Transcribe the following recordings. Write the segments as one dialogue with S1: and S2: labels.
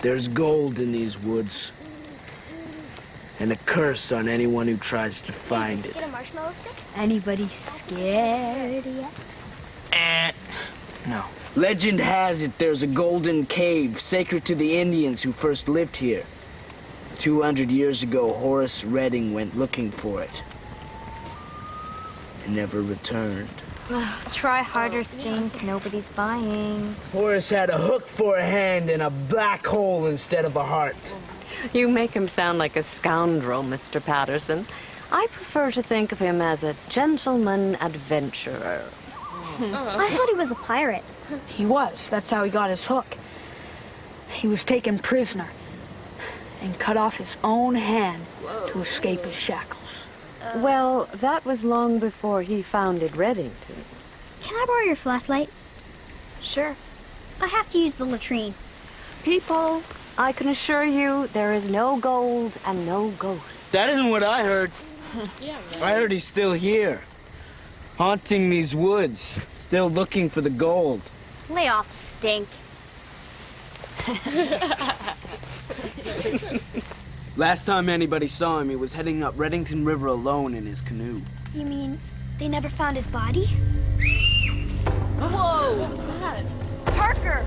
S1: There's gold in these woods. And a curse on anyone who tries to find it.
S2: Get a marshmallow stick?
S3: Anybody scared yet?
S4: No.
S1: Legend has it there's a golden cave sacred to the Indians who first lived here. 200 years ago, Horace Redding went looking for it. And never returned.
S2: Try harder, Stink. Nobody's buying.
S1: Horace had a hook for a hand and a black hole instead of a heart.
S5: You make him sound like a scoundrel, Mr. Patterson. I prefer to think of him as a gentleman adventurer.
S2: I thought he was a pirate.
S3: He was. That's how he got his hook. He was taken prisoner and cut off his own hand to escape his shackles.
S5: Well, that was long before he founded Reddington.
S2: Can I borrow your flashlight?
S5: Sure.
S2: I have to use the latrine.
S5: People, I can assure you there is no gold and no ghosts.
S1: That isn't what I heard. I heard he's still here, haunting these woods, still looking for the gold.
S2: Lay off, Stink.
S1: Last time anybody saw him, he was heading up Reddington River alone in his canoe.
S2: You mean they never found his body?
S6: Whoa! What was that?
S2: Parker!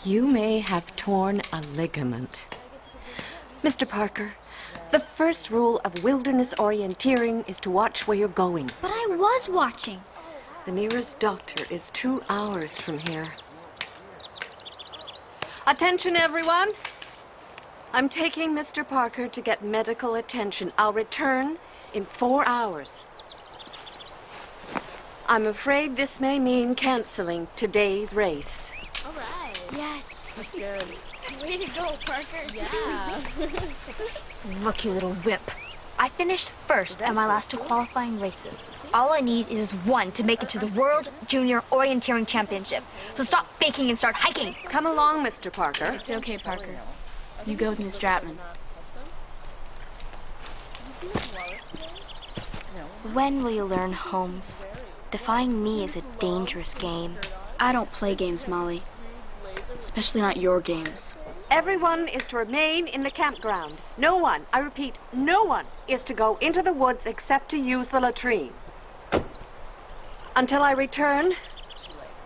S5: You may have torn a ligament. Mr. Parker, the first rule of wilderness orienteering is to watch where you're going.
S2: But I was watching.
S5: The nearest doctor is 2 hours from here. Attention, everyone. I'm taking Mr. Parker to get medical attention. I'll return in 4 hours. I'm afraid this may mean canceling today's race.
S6: All right.
S2: Yes.
S6: That's good.
S2: Way to go, Parker.
S6: Yeah.
S7: Look, you little whip. I finished first at my last 2 qualifying races. All I need is 1 to make it to the World Junior Orienteering Championship. So stop faking and start hiking.
S5: Come along, Mr. Parker.
S6: It's okay, Parker. You go with Miss Stratman.
S2: When will you learn, Holmes? Defying me is a dangerous game.
S6: I don't play games, Molly. Especially not your games.
S5: Everyone is to remain in the campground. No one, I repeat, no one is to go into the woods except to use the latrine. Until I return,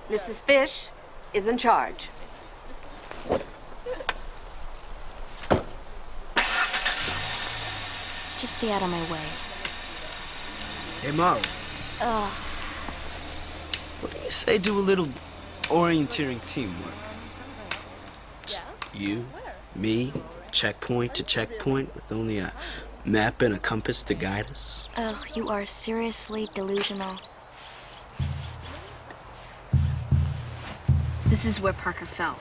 S5: Mrs. Fish is in charge.
S2: Just stay out of my way.
S1: Hey, Molly. What do you say do a little orienteering teamwork? Just you, me, checkpoint to checkpoint with only a map and a compass to guide us?
S2: Oh, you are seriously delusional.
S6: This is where Parker fell.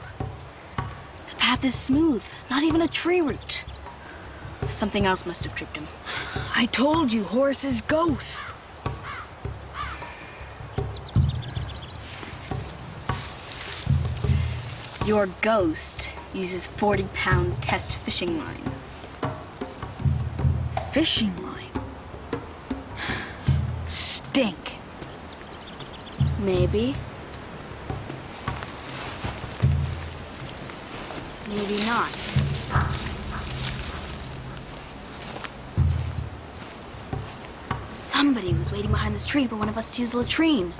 S6: The path is smooth, not even a tree root. Something else must have tripped him.
S3: I told you, Horace's ghost.
S6: Your ghost uses 40-pound test fishing line.
S3: Fishing line. Stink.
S6: Maybe. Maybe not. Somebody was waiting behind this tree for one of us to use the latrine.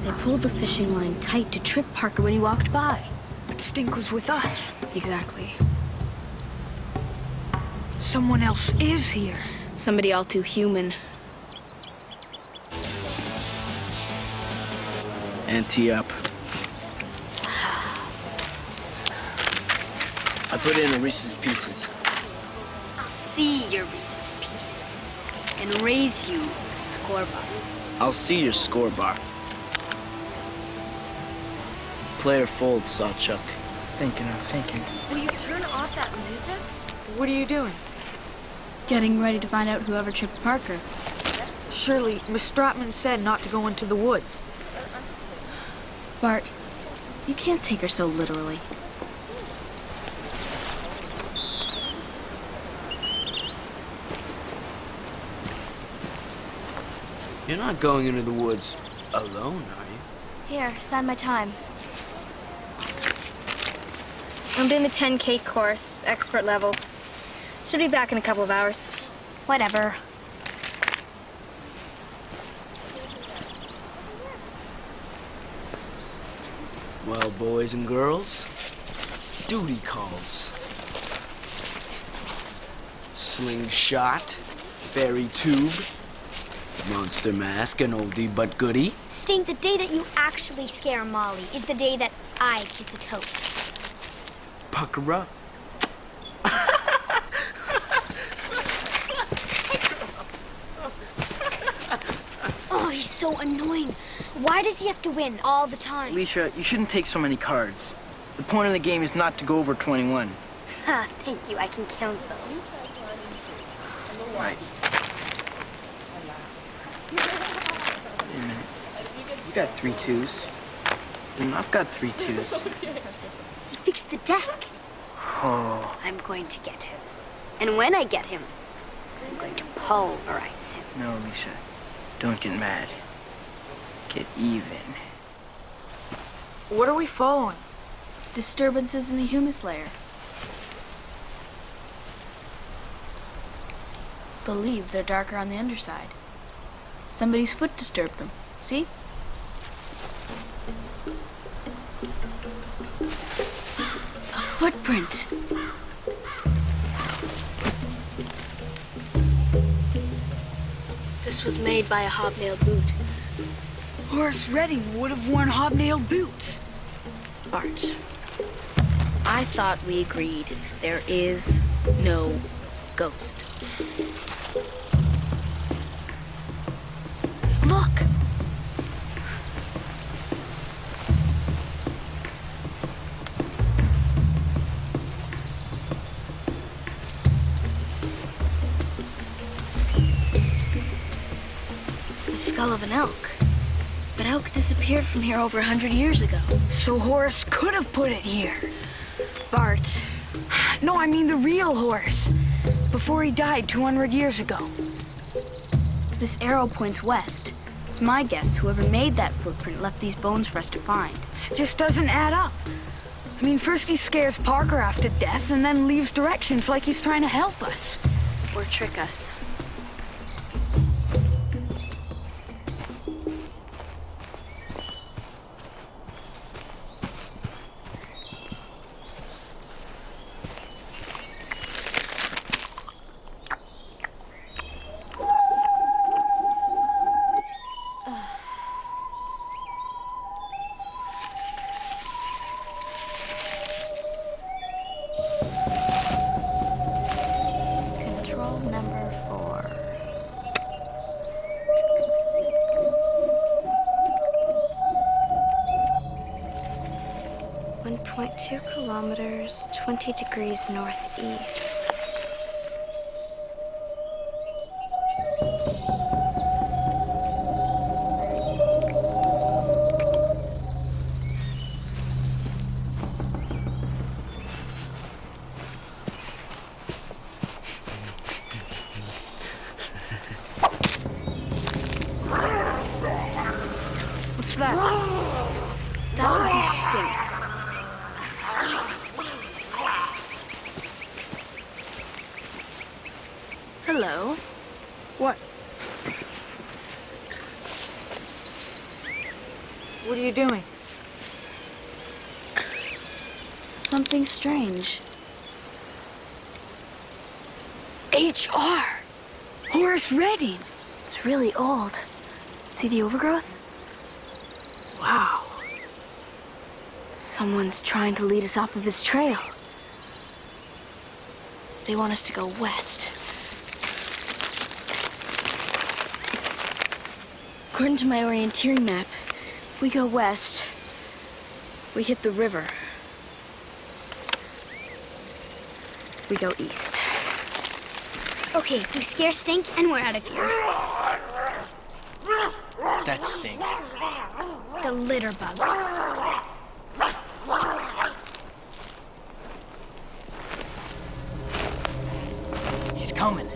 S6: They pulled the fishing line tight to trip Parker when he walked by.
S3: But Stink was with us.
S6: Exactly.
S3: Someone else is here.
S6: Somebody all too human.
S1: Ante up. I put in a Reese's Pieces.
S2: I'll see your Reese's Pieces and raise you a scoreboard.
S1: I'll see your score bar. Player folds, Sawchuck.
S4: Thinking.
S7: Will you turn off that music?
S3: What are you doing?
S6: Getting ready to find out whoever tripped Parker.
S3: Surely, Miss Stratman said not to go into the woods.
S6: Bart, you can't take her so literally.
S1: You're not going into the woods alone, are you?
S7: Here, sign my time. I'm doing the 10K course, expert level. Should be back in a couple of hours.
S2: Whatever.
S1: Well, boys and girls, duty calls. Slingshot, fairy tube, monster mask, an oldie but goodie.
S2: Stink, the day that you actually scare Molly is the day that I kiss a toad.
S1: Pucker up.
S2: Oh, he's so annoying. Why does he have to win all the time?
S4: Alicia, you shouldn't take so many cards. The point of the game is not to go over 21.
S2: Ha, thank you, I can count them.
S4: Right. Wait a minute. You got 3 2s. And I've got 3 2s.
S2: He fixed the deck.
S4: Oh,
S2: I'm going to get him. And when I get him, I'm going to pulverize him.
S4: no, Alicia. Don't get mad. Get even.
S6: What are we following? Disturbances in the humus layer. The leaves are darker on the underside. Somebody's foot disturbed them. See? A footprint. This was made by a hobnailed boot.
S3: Horace Redding would have worn hobnailed boots.
S6: Bart, I thought we agreed there is no ghost.
S3: Look!
S6: It's the skull of an elk. That elk disappeared from here over 100 years ago.
S3: So Horace could have put it here. Bart. No, I mean the real Horace. Before he died 200 years ago.
S6: This arrow points west. It's my guess whoever made that footprint left these bones for us to find.
S3: It just doesn't add up. I mean, first he scares Parker half to death and then leaves directions like he's trying to help us.
S6: Or trick us.
S7: Control number 4. .2 kilometers, 20 degrees northeast.
S3: What's that?
S6: That would be Stink. Hello.
S3: What? What are you doing?
S6: Something strange.
S3: HR! Horace Redding!
S6: It's really old. See the overgrowth?
S3: Wow.
S6: Someone's trying to lead us off of his trail. They want us to go west. According to my orienteering map, if we go west, we hit the river. If we go east.
S2: Okay, we scare Stink and we're out of here.
S4: That Stink.
S2: The litter bug.
S4: He's coming.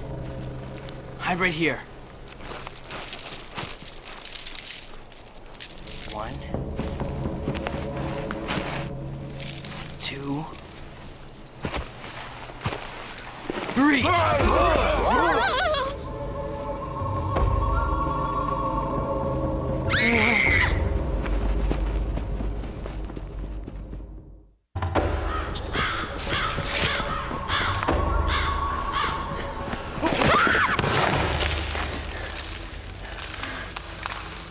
S4: Hide right here. 1, 2, 3.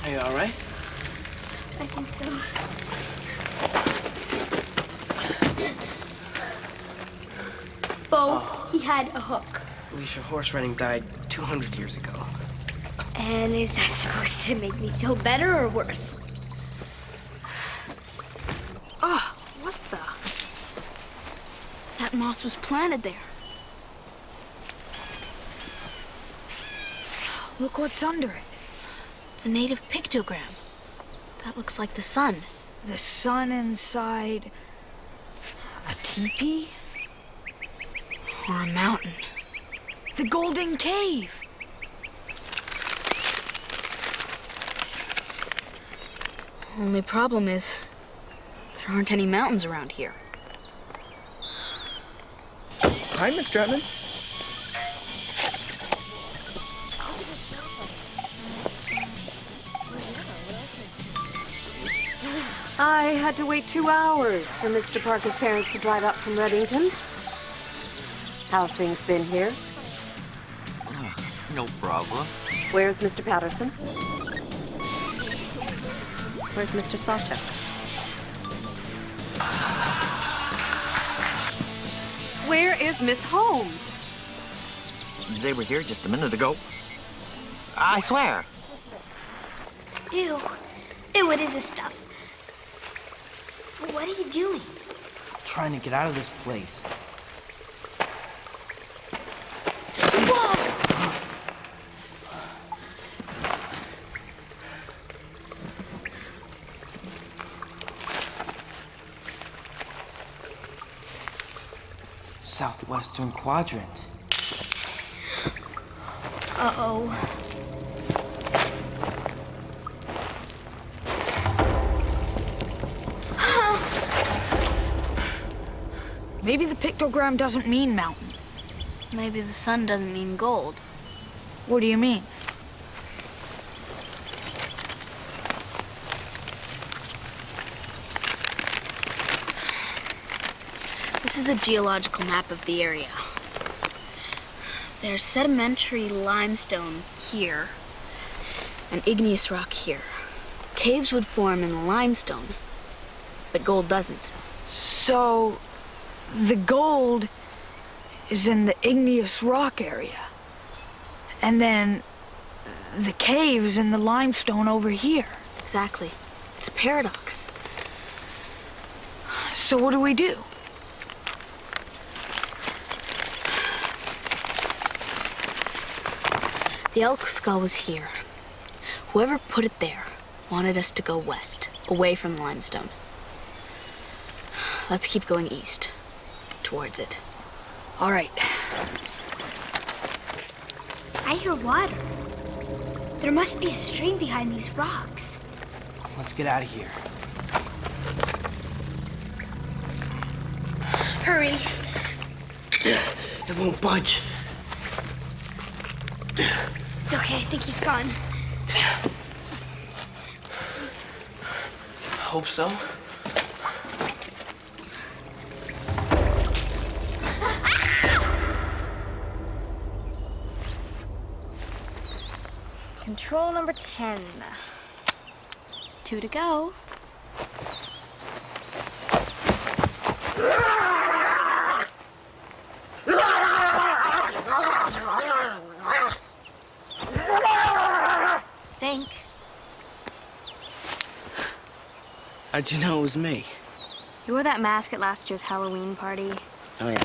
S4: Are you all right?
S6: I think so. Bo, he had a hook.
S4: Alicia, horse riding died 200 years ago.
S6: And is that supposed to make me feel better or worse?
S3: Oh, what the?
S6: That moss was planted there.
S3: Look what's under it.
S6: It's a native pictogram. That looks like the sun.
S3: The sun inside a teepee?
S6: Or a mountain.
S3: The Golden Cave!
S6: Only problem is, there aren't any mountains around here.
S4: Hi, Miss Stratman.
S5: I had to wait 2 hours for Mr. Parker's parents to drive up from Reddington. How have things been here?
S8: No problem.
S5: Where's Mr. Patterson? Where's Mr. Sawchuck? Where is Miss Holmes?
S8: They were here just a minute ago. I swear.
S6: Ew. Ew, what is this stuff? What are you doing?
S4: Trying to get out of this place.
S6: Whoa!
S4: Southwestern quadrant.
S6: Uh-oh.
S3: Maybe the pictogram doesn't mean mountain.
S6: Maybe the sun doesn't mean gold.
S3: What do you mean?
S6: This is a geological map of the area. There's sedimentary limestone here and igneous rock here. Caves would form in the limestone, but gold doesn't.
S3: So, the gold is in the igneous rock area. And then the caves in the limestone over here.
S6: Exactly. It's a paradox.
S3: So what do we do?
S6: The elk skull was here. Whoever put it there wanted us to go west, away from the limestone. Let's keep going east, towards it.
S3: All right.
S6: I hear water. There must be a stream behind these rocks.
S4: Let's get out of here.
S6: Hurry.
S1: It won't budge.
S6: It's okay, I think he's gone.
S4: Hope so.
S7: Control number 10.
S6: 2 to go.
S7: Stink.
S1: How'd you know it was me?
S7: You wore that mask at last year's Halloween party.
S1: Oh, yeah.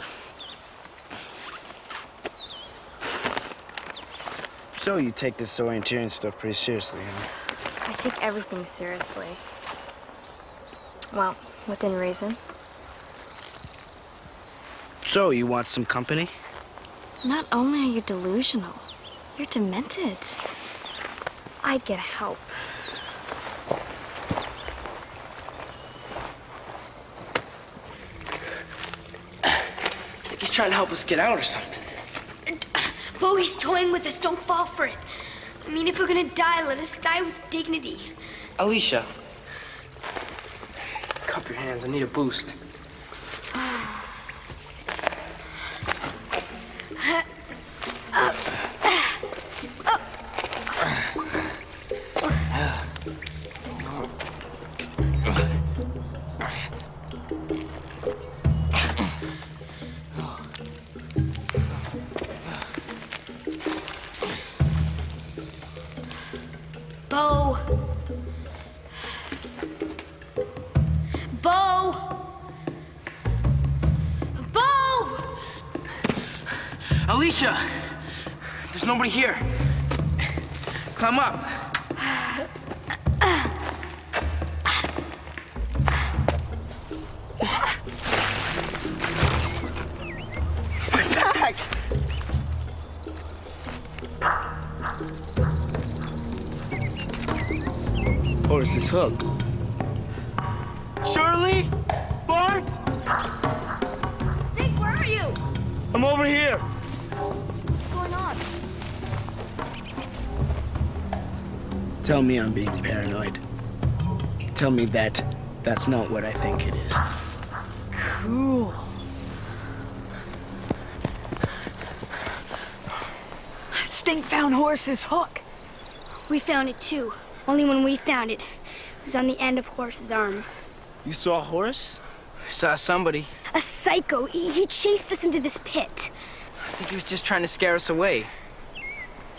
S1: So you take this orienteering stuff pretty seriously, huh?
S7: I take everything seriously. Well, within reason.
S1: So you want some company?
S7: Not only are you delusional, you're demented. I'd get help.
S4: trying to help us get out or something.
S2: Bogey's toying with us. Don't fall for it. I mean, if we're gonna die, let us die with dignity.
S4: Alicia. Cup your hands. I need a boost.
S2: Bo. Bo. Bo.
S4: Alicia! There's nobody here. Climb up. My back!
S1: Horse's hook.
S4: Shirley? Bart?
S7: Nick, where are you?
S1: I'm over here.
S7: What's going on?
S1: Tell me I'm being paranoid. Tell me that's not what I think it is.
S3: Cool. Stink found Horse's hook.
S2: We found it too. Only when we found it, it was on the end of Horse's arm.
S1: You saw Horace?
S4: Saw somebody.
S2: A psycho. He chased us into this pit.
S4: I think he was just trying to scare us away.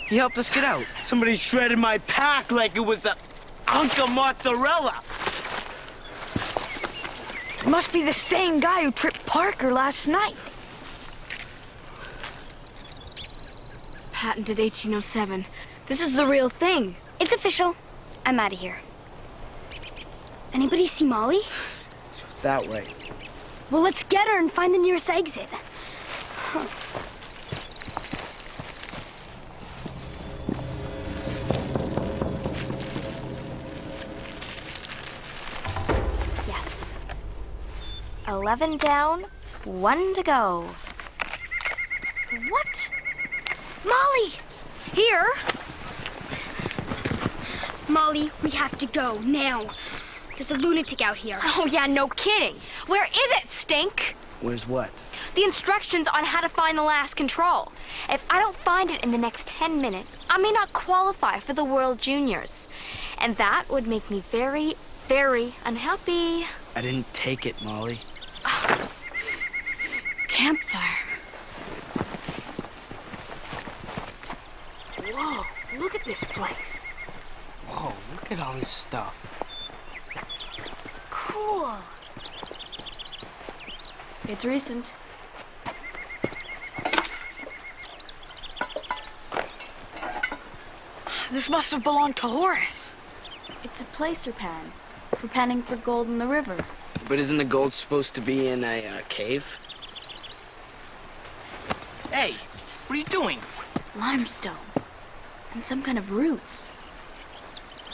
S4: He helped us get out.
S1: Somebody shredded my pack like it was a Anka mozzarella.
S3: It must be the same guy who tripped Parker last night.
S6: Patented 1807. This is the real thing.
S2: It's official. I'm out of here. Anybody see Molly?
S1: That way.
S2: Well, let's get her and find the nearest exit. Huh.
S7: Yes. 11 down, 1 to go. What?
S2: Molly!
S7: Here?
S2: Molly, we have to go now. There's a lunatic out here.
S7: Oh, yeah, no kidding. Where is it, Stink?
S1: Where's what?
S7: The instructions on how to find the last control. If I don't find it in the next 10 minutes, I may not qualify for the World Juniors. And that would make me very, very unhappy.
S1: I didn't take it, Molly.
S6: Campfire.
S3: Whoa, look at this place.
S4: Whoa, look at all this stuff.
S2: Cool.
S6: It's recent.
S3: This must have belonged to Horace.
S6: It's a placer pan for panning for gold in the river.
S4: But isn't the gold supposed to be in a cave? Hey, what are you doing?
S6: Limestone. And some kind of roots.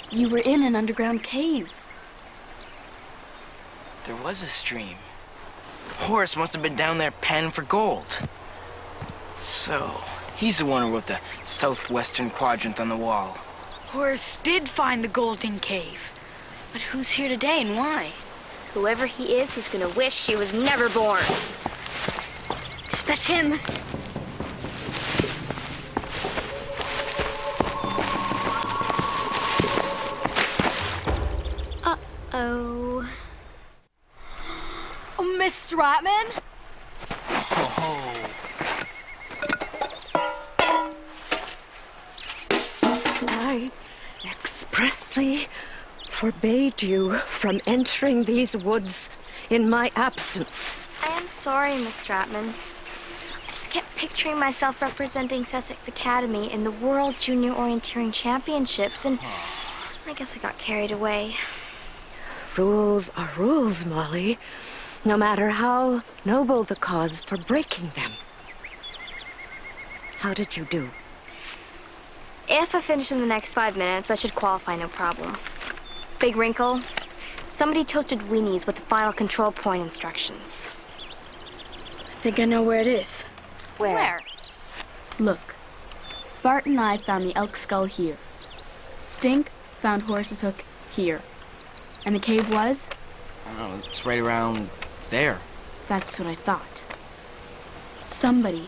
S6: You were in an underground cave.
S4: There was a stream. Horace must have been down there panning for gold. So, he's the one who wrote the southwestern quadrant on the wall.
S3: Horace did find the golden cave.
S6: But who's here today and why?
S7: Whoever he is, he's gonna wish he was never born.
S2: That's him. Uh-oh.
S7: Oh, Miss Stratman?
S5: I expressly forbade you from entering these woods in my absence.
S7: I am sorry, Miss Stratman. I just kept picturing myself representing Sussex Academy in the World Junior Orienteering Championships, and I guess I got carried away.
S5: Rules are rules, Molly, no matter how noble the cause for breaking them. How did you do?
S7: If I finish in the next 5 minutes, I should qualify no problem. Big wrinkle. Somebody toasted weenies with the final control point instructions.
S6: think I know where it is.
S5: Where?
S6: Look, Bart and I found the elk skull here. Stink found Horace's hook here. And the cave was?
S4: Oh, it's right around there.
S6: That's what I thought. Somebody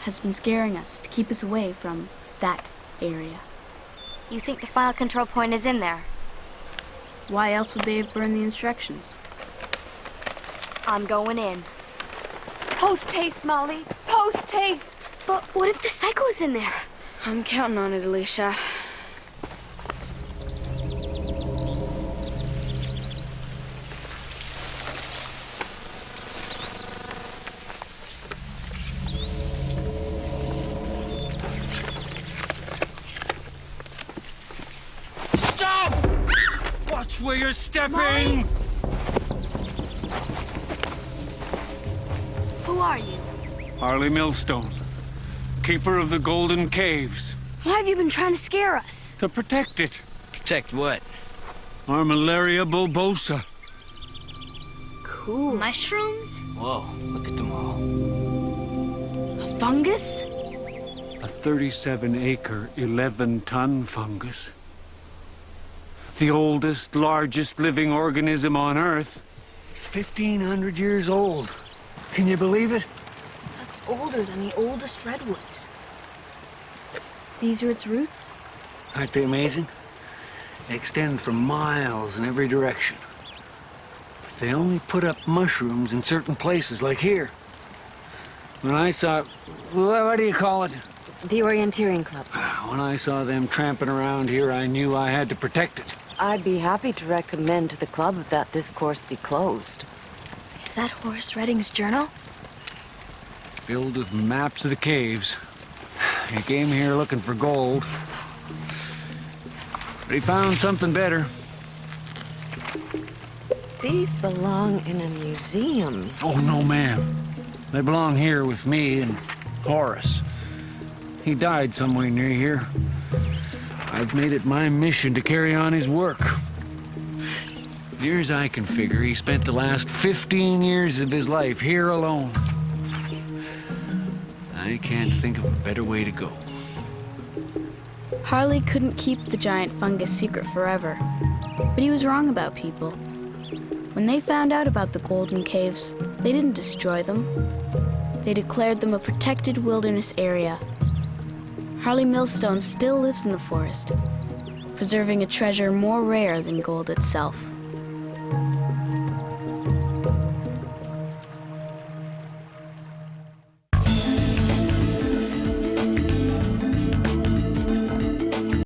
S6: has been scaring us to keep us away from that area.
S7: You think the final control point is in there?
S6: Why else would they have burned the instructions?
S7: I'm going in.
S5: Post-haste, Molly. Post-haste.
S2: But what if the psycho's in there?
S6: I'm counting on it, Alicia.
S9: Stop! Watch where you're stepping!
S6: Who are you?
S9: Harley Millstone, keeper of the Golden Caves.
S6: Why have you been trying to scare us?
S9: To protect it.
S4: Protect what?
S9: Armillaria bulbosa.
S6: Cool.
S2: Mushrooms?
S4: Whoa, look at them all.
S6: A fungus?
S9: A 37-acre, 11-ton fungus. The oldest, largest living organism on Earth. It's 1,500 years old. Can you believe it?
S6: That's older than the oldest redwoods. These are its roots?
S9: Aren't they amazing? They extend for miles in every direction. But they only put up mushrooms in certain places, like here. When I saw... what do you call it?
S5: The Orienteering Club.
S9: When I saw them tramping around here, I knew I had to protect it.
S5: I'd be happy to recommend to the club that this course be closed.
S6: Is that Horace Redding's journal?
S9: Filled with maps of the caves. He came here looking for gold. But he found something better.
S5: These belong in a museum.
S9: Oh, no, ma'am. They belong here with me and Horace. He died somewhere near here. I've made it my mission to carry on his work. Near as I can figure, he spent the last 15 years of his life here alone. I can't think of a better way to go.
S6: Harley couldn't keep the giant fungus secret forever, but he was wrong about people. When they found out about the Golden Caves, they didn't destroy them. They declared them a protected wilderness area. Harley Millstone still lives in the forest, preserving a treasure more rare than gold itself.